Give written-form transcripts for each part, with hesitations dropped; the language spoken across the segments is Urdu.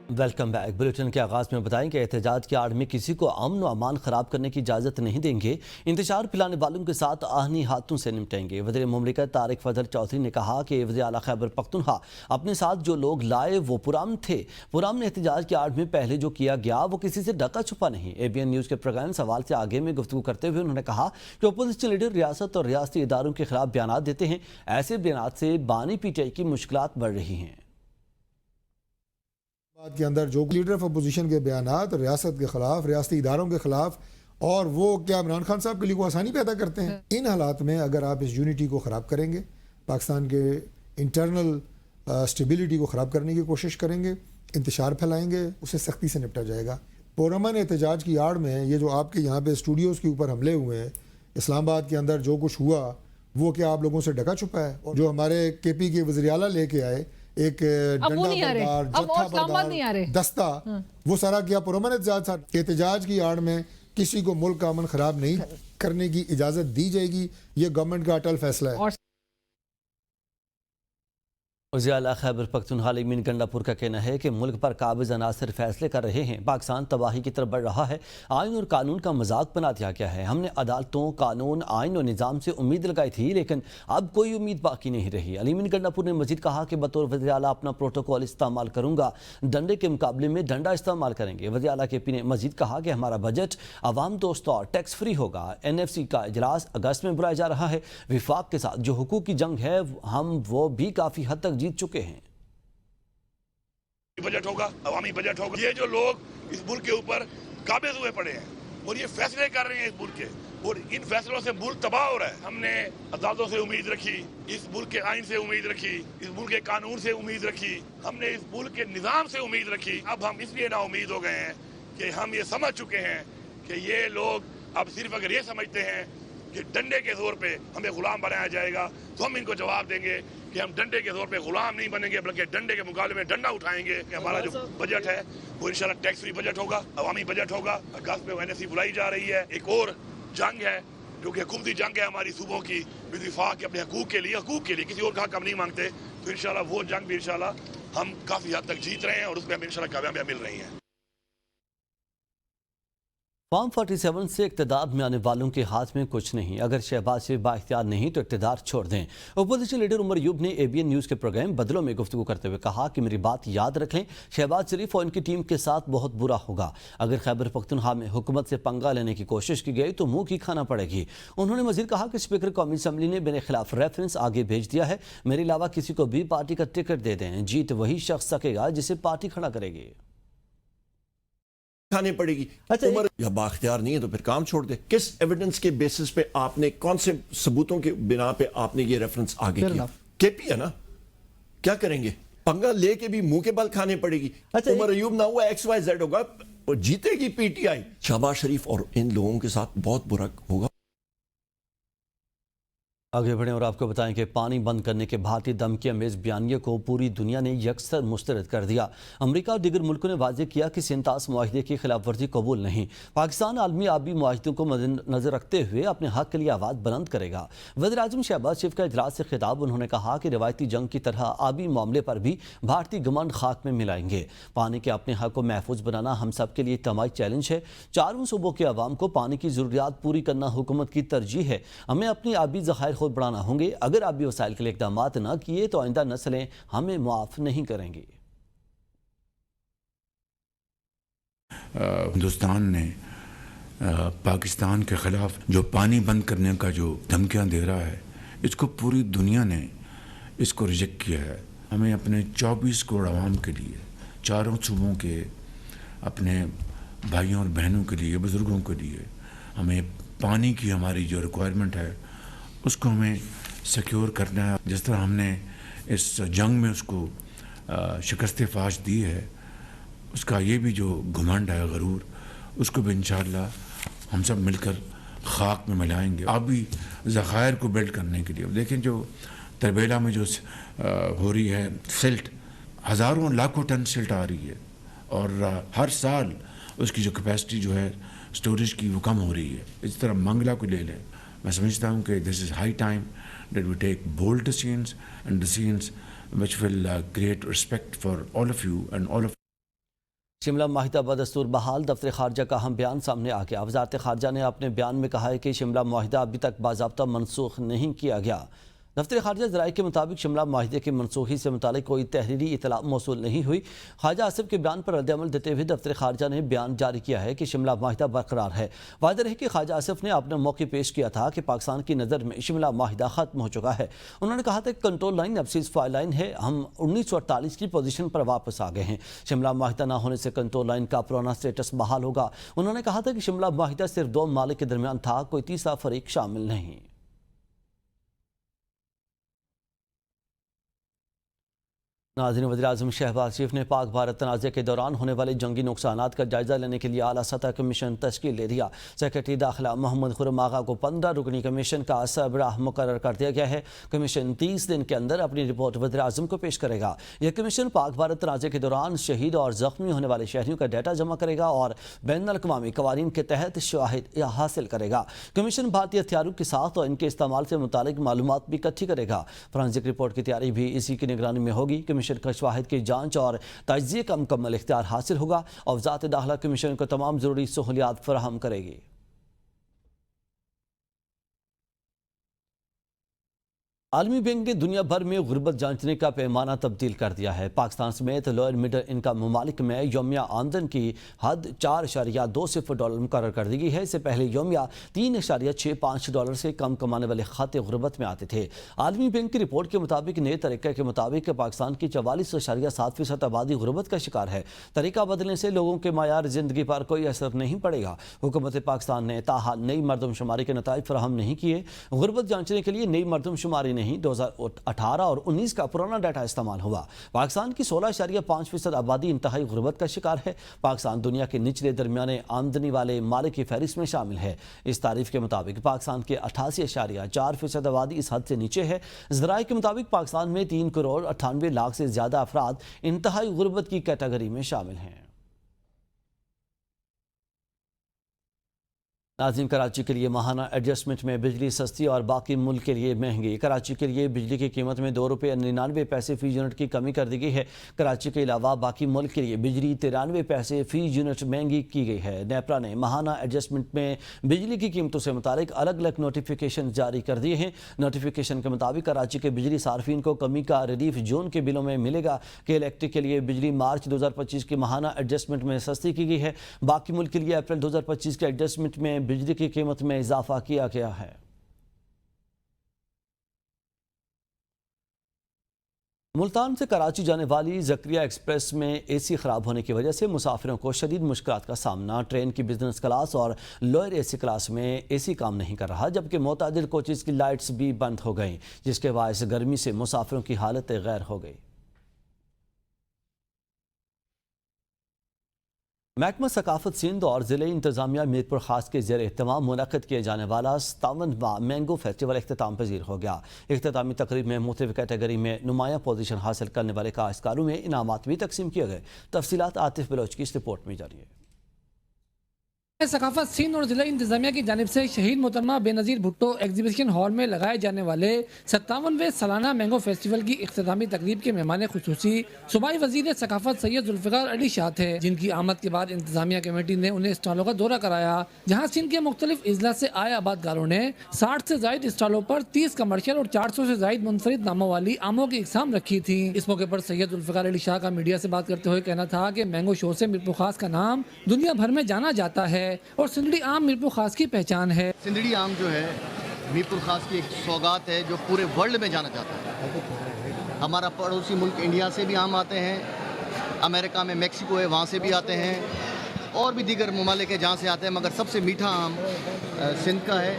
Welcome back. بلیٹن کے آغاز میں بتائیں کہ احتجاج کی آڑ میں کسی کو امن و امان خراب کرنے کی اجازت نہیں دیں گے، انتشار پھیلانے والوں کے ساتھ آہنی ہاتھوں سے نمٹیں گے۔ وزیر مملکت طارق فضل چودھری نے کہا کہ وزیر اعلیٰ خیبر پختونخوا اپنے ساتھ جو لوگ لائے وہ پرامن تھے۔ پرامن احتجاج کی آڑ میں پہلے جو کیا گیا وہ کسی سے ڈکا چھپا نہیں۔ ABN نیوز کے پروگرام سوال سے آگے میں گفتگو کرتے ہوئے انہوں نے کہا کہ اپوزیشن لیڈر ریاست اور ریاستی اداروں کے خلاف بیانات دیتے ہیں، ایسے بیانات سے بانی PTI کی مشکلات بڑھ رہی ہیں۔ کے اندر جو لیڈر آف اپوزیشن کے بیانات ریاست کے خلاف، ریاستی اداروں کے خلاف، اور وہ کیا عمران خان صاحب کے لیے کوئی آسانی پیدا کرتے ہیں؟ ان حالات میں اگر آپ اس یونٹی کو خراب کریں گے، پاکستان کے انٹرنل سٹیبلٹی کو خراب کرنے کی کوشش کریں گے، انتشار پھیلائیں گے، اسے سختی سے نپٹا جائے گا۔ پرامن احتجاج کی آڑ میں یہ جو آپ کے یہاں پہ اسٹوڈیوز کے اوپر حملے ہوئے ہیں، اسلام آباد کے اندر جو کچھ ہوا وہ کیا آپ لوگوں سے ڈکا چھپا ہے؟ اور جو ہمارے KP کے وزیر اعلیٰ لے کے آئے ایک ڈنڈا بردار، جتھا بردار، دستہ، وہ سارا کیا پرامن احتجاج تھا؟ احتجاج کی آڑ میں کسی کو ملک کا امن خراب نہیں کرنے کی اجازت دی جائے گی، یہ گورنمنٹ کا اٹل فیصلہ ہے۔ وزیر اعلیٰ خیبر پختونخوا امین گنڈاپور کا کہنا ہے کہ ملک پر قابض عناصر فیصلے کر رہے ہیں، پاکستان تباہی کی طرف بڑھ رہا ہے، آئین اور قانون کا مذاق بنا دیا گیا ہے۔ ہم نے عدالتوں، قانون، آئین اور نظام سے امید لگائی تھی، لیکن اب کوئی امید باقی نہیں رہی۔ امین گنڈاپور نے مزید کہا کہ بطور وزیر اعلیٰ اپنا پروٹوکول استعمال کروں گا، ڈنڈے کے مقابلے میں ڈنڈا استعمال کریں گے۔ وزیر اعلیٰ KP نے مزید کہا کہ ہمارا بجٹ عوام دوست اور ٹیکس فری ہوگا۔ NFC کا اجلاس اگست میں بلایا جا رہا ہے۔ وفاق کے ساتھ جو حقوق کی جنگ ہے ہم وہ بھی کافی حد تک جیت چکے ہیں۔ بجٹ ہوگا، عوامی بجٹ ہوگا۔ یہ جو لوگ اس ملک کے اوپر قابض ہوئے پڑے ہیں اور یہ فیصلے کر رہے ہیں اس ملک کے، اور ان فیصلوں سے ملک تباہ ہو رہا ہے۔ ہم نے عدالتوں سے امید رکھی، اس ملک کے آئین سے امید رکھی، اس ملک کے قانون سے امید رکھی، ہم نے اس ملک کے نظام سے امید رکھی۔ اب ہم اس لیے نا امید ہو گئے ہیں کہ ہم یہ سمجھ چکے ہیں کہ یہ لوگ اب صرف اگر یہ سمجھتے ہیں کہ ڈنڈے کے زور پہ ہمیں غلام بنایا جائے گا تو ہم ان کو جواب دیں گے کہ ہم ڈنڈے کے زور پہ غلام نہیں بنیں گے، بلکہ ڈنڈے کے مقابلے میں ڈنڈا اٹھائیں گے۔ کہ ہمارا جو بجٹ ہے وہ انشاءاللہ ٹیکس فری بجٹ ہوگا، عوامی بجٹ ہوگا۔ اگست میں NSC بلائی جا رہی ہے، ایک اور جنگ ہے جو کہ حکومتی جنگ ہے ہماری صوبوں کی، وفاق کے اپنے حقوق کے لیے کسی اور کا حق ہم نہیں مانگتے، تو انشاءاللہ وہ جنگ بھی انشاءاللہ ہم کافی حد تک جیت رہے ہیں اور اس میں ہمیں انشاءاللہ کامیابیاں مل رہی ہیں۔ فارم 47 سے اقتدار میں آنے والوں کے ہاتھ میں کچھ نہیں، اگر شہباز شریف بااختیار نہیں تو اقتدار چھوڑ دیں۔ اپوزیشن لیڈر عمر ایوب نے ABN نیوز کے پروگرام بدلوں میں گفتگو کرتے ہوئے کہا کہ میری بات یاد رکھ لیں، شہباز شریف اور ان کی ٹیم کے ساتھ بہت برا ہوگا۔ اگر خیبر پختونخوا میں حکومت سے پنگا لینے کی کوشش کی گئی تو منہ کی کھانا پڑے گی۔ انہوں نے مزید کہا کہ اسپیکر قومی اسمبلی نے میرے خلاف ریفرنس آگے بھیج دیا ہے، میرے علاوہ کسی کو بھی پارٹی کا ٹکٹ دے دیں، جیت وہی شخص سکے گا جسے پارٹی کھڑا کرے گی۔ کھانے پڑے گی۔ عمر یا بااختیار نہیں ہے تو پھر کام چھوڑ دے۔ کس ایویڈنس کے بیسس پہ آپ نے، کون سے ثبوتوں کے بنا پہ آپ نے یہ ریفرنس آگے کیا؟ KP ہے نا، کیا کریں گے؟ پنگا لے کے بھی منہ کے بل کھانے پڑے گی۔ عمر ایوب نہ ہوا XYZ ہوگا اور جیتے گی PTI۔ شہباز شریف اور ان لوگوں کے ساتھ بہت برا ہوگا۔ آگے بڑھیں اور آپ کو بتائیں کہ پانی بند کرنے کے بھارتی دھمکی امیز بیانیے کو پوری دنیا نے یکسر مسترد کر دیا۔ امریکہ اور دیگر ملکوں نے واضح کیا کہ سینتاس معاہدے کی خلاف ورزی قبول نہیں۔ پاکستان عالمی آبی معاہدوں کو مد نظر رکھتے ہوئے اپنے حق کے لیے آواز بلند کرے گا۔ وزیر اعظم شہباز شریف کا اجلاس سے خطاب، انہوں نے کہا کہ روایتی جنگ کی طرح آبی معاملے پر بھی بھارتی گمنڈ خاک میں ملائیں گے۔ پانی کے اپنے حق کو محفوظ بنانا ہم سب کے لیے اجتماعی چیلنج ہے۔ چاروں صوبوں کے عوام کو پانی کی ضروریات پوری کرنا حکومت کی ترجیح ہے۔ ہمیں اپنی آبی ذخائر خود بڑھانا ہوں گے، اگر آبی وسائل کے لیے اقدامات نہ کیے تو آئندہ نسلیں ہمیں معاف نہیں کریں گی۔ ہندوستان نے پاکستان کے خلاف جو پانی بند کرنے کا جو دھمکیاں دے رہا ہے، اس کو پوری دنیا نے اس کو ریجیکٹ کیا ہے۔ ہمیں اپنے 24 کروڑ عوام کے لیے، چاروں صوبوں کے اپنے بھائیوں اور بہنوں کے لیے، بزرگوں کے لیے، ہمیں پانی کی ہماری جو ریکوائرمنٹ ہے اس کو ہمیں سیکیور کرنا ہے۔ جس طرح ہم نے اس جنگ میں اس کو شکست فاش دی ہے، اس کا یہ بھی جو گھمنڈ ہے، غرور، اس کو بھی انشاءاللہ ہم سب مل کر خاک میں ملائیں گے۔ آبی ذخائر کو بلڈ کرنے کے لیے دیکھیں، جو تربیلا میں جو ہو رہی ہے سلٹ، ہزاروں لاکھوں ٹن سلٹ آ رہی ہے، اور ہر سال اس کی جو کیپیسٹی جو ہے سٹوریج کی وہ کم ہو رہی ہے۔ اس طرح منگلہ کو لے لیں، میں سمجھتا ہوں کہ this is high time that we take bold decisions and decisions which will create respect for all of you and all of Shimla معاہدہ بدستور بحال، دفتر خارجہ کا اہم بیان سامنے آ گیا۔ وزارت خارجہ نے اپنے بیان میں کہا ہے کہ شملہ معاہدہ ابھی تک باضابطہ منسوخ نہیں کیا گیا۔ دفتر خارجہ ذرائع کے مطابق شملہ معاہدے کی منسوخی سے متعلق کوئی تحریری اطلاع موصول نہیں ہوئی۔ خواجہ آصف کے بیان پر رد عمل دیتے ہوئے دفتر خارجہ نے بیان جاری کیا ہے کہ شملہ معاہدہ برقرار ہے۔ واضح ہے کہ خواجہ آصف نے اپنا موقع پیش کیا تھا کہ پاکستان کی نظر میں شملہ معاہدہ ختم ہو چکا ہے۔ انہوں نے کہا تھا کہ کنٹرول لائن اب سیز فائر لائن ہے، ہم 1948 کی پوزیشن پر واپس آ گئے ہیں۔ شملہ معاہدہ نہ ہونے سے کنٹرول لائن کا پرانا سٹیٹس بحال ہوگا۔ انہوں نے کہا تھا کہ شملہ معاہدہ صرف دو ممالک کے درمیان تھا، کوئی تیسرا فریق شامل نہیں۔ ناظرین، وزیراعظم شہباز شریف نے پاک بھارت تنازع کے دوران ہونے والے جنگی نقصانات کا جائزہ لینے کے لیے اعلیٰ سطح کمیشن تشکیل دے دیا۔ سیکرٹری داخلہ محمد خرم آغا کو 15 رکنی کمیشن کا سربراہ مقرر کر دیا گیا ہے۔ کمیشن 30 دن کے اندر اپنی رپورٹ وزیراعظم کو پیش کرے گا۔ یہ کمیشن پاک بھارت تنازع کے دوران شہید اور زخمی ہونے والے شہریوں کا ڈیٹا جمع کرے گا اور بین الاقوامی قوانین کے تحت شواہد حاصل کرے گا۔ کمیشن بھارتی ہتھیاروں کی ساخت اور ان کے استعمال سے متعلق معلومات بھی اکٹھی کرے گا۔ فورینسک رپورٹ کی تیاری بھی اسی کی نگرانی میں ہوگی۔ کمیشن کا شواہد کی جانچ اور تجزیے کا مکمل اختیار حاصل ہوگا اور وزارت داخلہ کمیشن کو تمام ضروری سہولیات فراہم کرے گی۔ عالمی بینک نے دنیا بھر میں غربت جانچنے کا پیمانہ تبدیل کر دیا ہے۔ پاکستان سمیت لوئر مڈل انکم ممالک میں یومیہ آمدن کی حد $4.20 مقرر کر دی گئی ہے۔ اس سے پہلے یومیہ $3.65 سے کم کمانے والے خطے غربت میں آتے تھے۔ عالمی بینک کی رپورٹ کے مطابق نئے طریقے کے مطابق پاکستان کی 44.7% آبادی غربت کا شکار ہے۔ طریقہ بدلنے سے لوگوں کے معیار زندگی پر کوئی اثر نہیں پڑے گا۔ حکومت پاکستان نے تاحال نئی مردم شماری کے نتائج فراہم نہیں کیے۔ غربت جانچنے کے لیے نئی مردم شماری نہیں 2018 اور 19 کا پرانا ڈیٹا استعمال ہوا۔ پاکستان کی 16.5% آبادی انتہائی غربت کا شکار ہے۔ پاکستان دنیا کے نچلے درمیانے آمدنی والے ممالک کی فہرست میں شامل ہے۔ اس تعریف کے مطابق پاکستان کے 88.4% آبادی اس حد سے نیچے ہے۔ ذرائع کے مطابق پاکستان میں 3.98 کروڑ سے زیادہ افراد انتہائی غربت کی کیٹیگری میں شامل ہیں۔ ناظرین، کراچی کے لیے ماہانہ ایڈجسٹمنٹ میں بجلی سستی اور باقی ملک کے لیے مہنگی۔ کراچی کے لیے بجلی کی قیمت میں $2.99 فی یونٹ کی کمی کر دی گئی ہے۔ کراچی کے علاوہ باقی ملک کے لیے بجلی 93 پیسے فی یونٹ مہنگی کی گئی ہے۔ نیپرا نے ماہانہ ایڈجسٹمنٹ میں بجلی کی قیمتوں سے متعلق الگ الگ نوٹیفیکیشن جاری کر دیے ہیں۔ نوٹیفیکیشن کے مطابق کراچی کے بجلی صارفین کو کمی کا ریلیف جون کے بلوں میں ملے گا کہ الیکٹرک کے لیے بجلی مارچ 2025 کی ماہانہ ایڈجسٹمنٹ میں سستی کی گئی ہے۔ باقی ملک کے لیے اپریل 2025 کے ایڈجسٹمنٹ میں بجلی کی قیمت میں اضافہ کیا گیا ہے۔ ملتان سے کراچی جانے والی زکریہ ایکسپریس میں اے سی خراب ہونے کی وجہ سے مسافروں کو شدید مشکلات کا سامنا۔ ٹرین کی بزنس کلاس اور لوئر اے سی کلاس میں اے سی کام نہیں کر رہا، جبکہ معتدل کوچز کی لائٹس بھی بند ہو گئیں، جس کے باعث گرمی سے مسافروں کی حالت غیر ہو گئی۔ محکمہ ثقافت سندھ اور ضلع انتظامیہ میرپور خاص کے زیر اہتمام منعقد کیے جانے والا 57واں مینگو فیسٹیول اختتام پذیر ہو گیا۔ اختتامی تقریب میں مختلف کیٹیگری میں نمایاں پوزیشن حاصل کرنے والے کاشتکاروں میں انعامات بھی تقسیم کیے گئے۔ تفصیلات عاطف بلوچ کی اس رپورٹ میں جاری ہے۔ ثقافت سندھ اور ضلع انتظامیہ کی جانب سے شہید محترمہ بے نظیر بھٹو ایگزیبیشن ہال میں لگائے جانے والے 57ویں سالانہ مینگو فیسٹیول کی اختتامی تقریب کے مہمان خصوصی صوبائی وزیر ثقافت سید ذوالفقار علی شاہ تھے، جن کی آمد کے بعد انتظامیہ کمیٹی نے انہیں اسٹالوں کا دورہ کرایا، جہاں سندھ کے مختلف اضلاع سے آئے آبادکاروں نے 60 سے زائد اسٹالوں پر 30 کمرشل اور 400 سے زائد منفرد ناموں والی آموں کی اقسام رکھی تھی۔ اس موقع پر سید ذوالفقار علی شاہ کا میڈیا سے بات کرتے ہوئے کہنا تھا کہ مینگو شو سے میرپور خاص کا نام دنیا بھر میں جانا جاتا ہے اور سندھڑی آم میرپور خاص کی پہچان ہے۔ سندھڑی آم جو ہے میرپور خاص کی ایک سوغات ہے جو پورے ورلڈ میں جانا جاتا ہے۔ ہمارا پڑوسی ملک انڈیا سے بھی آم آتے ہیں، امریکہ میں میکسیکو ہے وہاں سے بھی آتے ہیں، اور بھی دیگر ممالک ہے جہاں سے آتے ہیں، مگر سب سے میٹھا آم سندھ کا ہے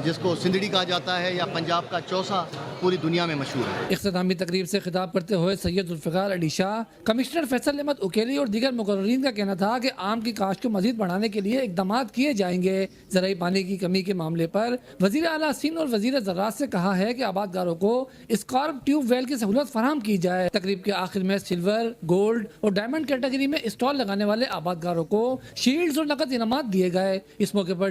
جس کو سندھڑی کہا جاتا ہے یا پنجاب کا چوسا، پوری دنیا میں مشہور ہے۔ اختتامی تقریب سے خطاب کرتے ہوئے سید ذوالفقار علی شاہ، کمشنر فیصل احمد اکیلی اور دیگر مقررین کا کہنا تھا کہ آم کی کاشت کو مزید بڑھانے کے لیے اقدامات کیے جائیں گے۔ زرعی پانی کی کمی کے معاملے پر وزیر اعلیٰ سندھ اور وزیر زراعت سے کہا ہے کہ آبادکاروں کو اسکارپ ٹیوب ویل کی سہولت فراہم کی جائے۔ تقریب کے آخر میں سلور، گولڈ اور ڈائمنڈ کیٹیگری میں اسٹال لگانے والے آبادکاروں کو شیلڈز اور نقد انعامات دیے گئے۔ اس موقع پر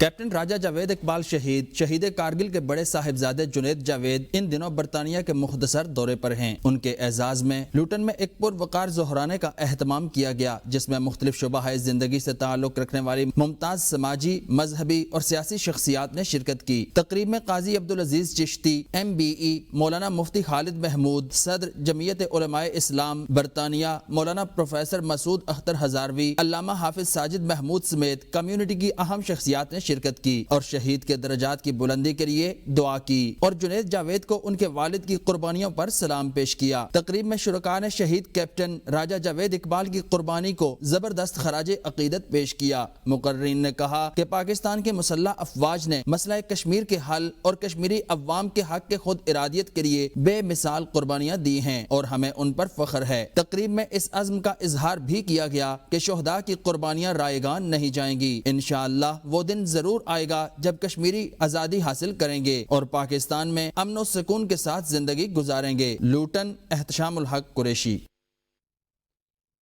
کیپٹن راجہ جاوید اقبال شہید کارگل کے بڑے صاحبزادے جنید جاوید ان دنوں برطانیہ کے مختصر دورے پر ہیں۔ ان کے اعزاز میں لوٹن میں ایک پروقار ظہرانے کا اہتمام کیا گیا، جس میں مختلف شعبہ زندگی سے تعلق رکھنے والی ممتاز سماجی، مذہبی اور سیاسی شخصیات نے شرکت کی۔ تقریب میں قاضی عبدالعزیز چشتی، MBE، مولانا مفتی خالد محمود، صدر جمعیت علماء اسلام برطانیہ مولانا پروفیسر مسعود اختر ہزاروی، علامہ حافظ ساجد محمود سمیت کمیونٹی کی اہم شخصیات نے شرکت کی اور شہید کے درجات کی بلندی کے لیے دعا کی اور جنید جاوید کو ان کے والد کی قربانیوں پر سلام پیش کیا۔ تقریب میں شرکاء نے شہید کیپٹن راجہ جاوید اقبال کی قربانی کو زبردست خراج عقیدت پیش کیا۔ مقررین نے کہا کہ پاکستان کے مسلح افواج نے مسئلہ کشمیر کے حل اور کشمیری عوام کے حق کے خود ارادیت کے لیے بے مثال قربانیاں دی ہیں اور ہمیں ان پر فخر ہے۔ تقریب میں اس عزم کا اظہار بھی کیا گیا کہ شہداء کی قربانیاں رائیگان نہیں جائیں گی۔ انشاءاللہ وہ دن ضرور آئے گا جب کشمیری آزادی حاصل کریں گے اور پاکستان میں امن و سکون کے ساتھ زندگی گزاریں گے۔ لوٹن، احتشام الحق قریشی۔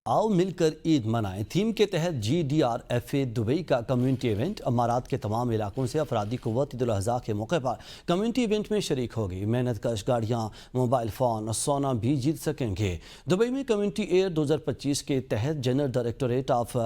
آؤ مل کر عید منائیں تھیم کے تحت GDRFA دبئی کا کمیونٹی ایونٹ امارات کے تمام علاقوں سے افرادی قوت عید الاضحیٰ کے موقع پر کمیونٹی ایونٹ میں شریک ہوگی۔ محنت کش گاڑیاں، موبائل فون اور سونا بھی جیت سکیں گے۔ دبئی میں کمیونٹی ایئر 2025 کے تحت general directorate of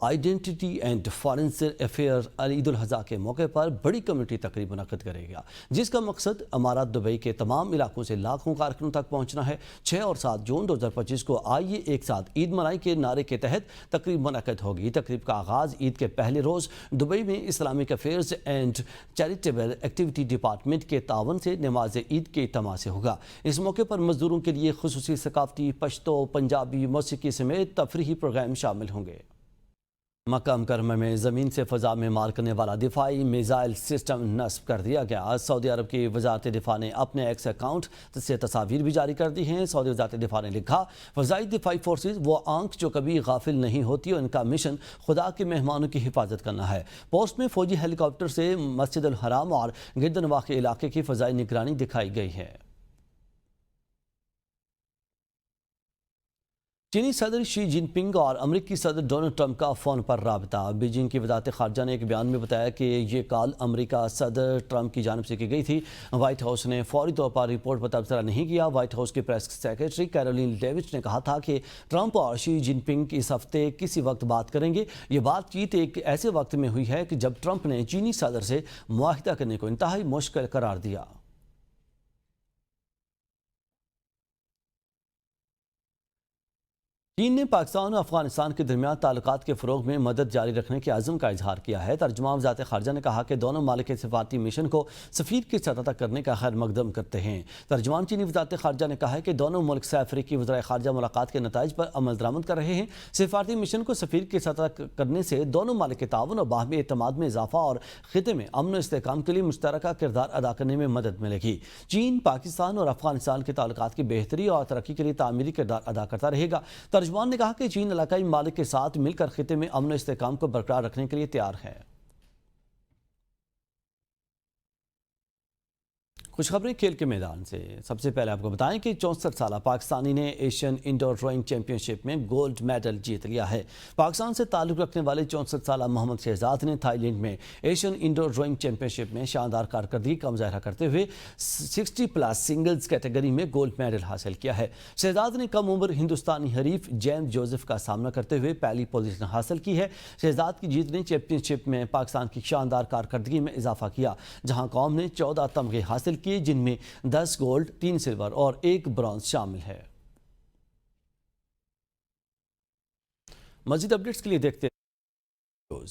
identity and foreigners affair Eid al-Adha کے موقع پر بڑی کمیونٹی تقریب منعقد کرے گا، جس کا مقصد امارات دبئی کے تمام علاقوں سے لاکھوں کارکنوں تک پہنچنا ہے۔ 6 اور 7 جون 2025 کو آئیے ایک ساتھ عید منائی کے نعرے کے تحت تقریب منعقد ہوگی۔ تقریب کا آغاز عید کے پہلے روز دبئی میں Islamic affairs and charitable activity department کے تعاون سے نماز عید کے اجتماع سے ہوگا۔ اس موقع پر مزدوروں کے لیے خصوصی ثقافتی، پشتو، پنجابی، موسیقی سمیت تفریحی پروگرام شامل ہوں گے۔ مکہ مکرمہ میں زمین سے فضا میں مار کرنے والا دفاعی میزائل سسٹم نصب کر دیا گیا۔ سعودی عرب کی وزارت دفاع نے اپنے ایکس اکاؤنٹ سے تصاویر بھی جاری کر دی ہیں۔ سعودی وزارت دفاع نے لکھا، فضائی دفاعی فورسز وہ آنکھ جو کبھی غافل نہیں ہوتی اور ان کا مشن خدا کے مہمانوں کی حفاظت کرنا ہے۔ پوسٹ میں فوجی ہیلی کاپٹر سے مسجد الحرام اور گرد نواح علاقے کی فضائی نگرانی دکھائی گئی ہے۔ چینی صدر شی جن پنگ اور امریکی صدر ڈونلڈ ٹرمپ کا فون پر رابطہ۔ بیجنگ کی وزارت خارجہ نے ایک بیان میں بتایا کہ یہ کال امریکہ صدر ٹرمپ کی جانب سے کی گئی تھی۔ وائٹ ہاؤس نے فوری طور پر رپورٹ پر تبصرہ نہیں کیا۔ وائٹ ہاؤس کی پریس سیکرٹری کیرولین لیوچ نے کہا تھا کہ ٹرمپ اور شی جن پنگ اس ہفتے کسی وقت بات کریں گے۔ یہ بات چیت ایک ایسے وقت میں ہوئی ہے کہ جب ٹرمپ نے چینی صدر سے معاہدہ کرنے کو انتہائی مشکل قرار دیا۔ چین نے پاکستان اور افغانستان کے درمیان تعلقات کے فروغ میں مدد جاری رکھنے کے عزم کا اظہار کیا ہے۔ ترجمان وزارت خارجہ نے کہا کہ دونوں ممالک کے سفارتی مشن کو سفیر کی سطح تک کرنے کا خیر مقدم کرتے ہیں۔ ترجمان چینی وزارت خارجہ نے کہا ہے کہ دونوں ملک سے افریقی وزرائے خارجہ ملاقات کے نتائج پر عمل درآمد کر رہے ہیں۔ سفارتی مشن کو سفیر کی سطح تک کرنے سے دونوں ممالک کے تعاون اور باہمی اعتماد میں اضافہ اور خطے میں امن و استحکام کے لیے مشترکہ کردار ادا کرنے میں مدد ملے گی۔ چین پاکستان اور افغانستان کے تعلقات کی بہتری اور ترقی کے لیے تعمیری کردار ادا کرتا رہے گا۔ ترجمان نے کہا کہ چین علاقائی ممالک کے ساتھ مل کر خطے میں امن و استحکام کو برقرار رکھنے کے لیے تیار ہے۔ خوشخبری کھیل کے میدان سے۔ سب سے پہلے آپ کو بتائیں کہ 64 سالہ پاکستانی نے ایشین انڈور روئنگ چیمپئن شپ میں گولڈ میڈل جیت لیا ہے۔ پاکستان سے تعلق رکھنے والے 64 سالہ محمد شہزاد نے تھائی لینڈ میں ایشین انڈور روئنگ چیمپئن شپ میں شاندار کارکردگی کا مظاہرہ کرتے ہوئے 60+ سنگلز کیٹیگری میں گولڈ میڈل حاصل کیا ہے۔ شہزاد نے کم عمر ہندوستانی حریف جیمز جوزف کا سامنا کرتے ہوئے پہلی پوزیشن حاصل کی ہے۔ شہزاد کی جیت نے چیمپئن شپ میں پاکستان کی شاندار کارکردگی میں اضافہ کیا، جہاں قوم نے 14 تمغے حاصل کیے، جن میں 10 گولڈ، 3 سلور اور 1 برونز شامل ہے۔ مزید اپڈیٹس کے لیے دیکھتے ہیں۔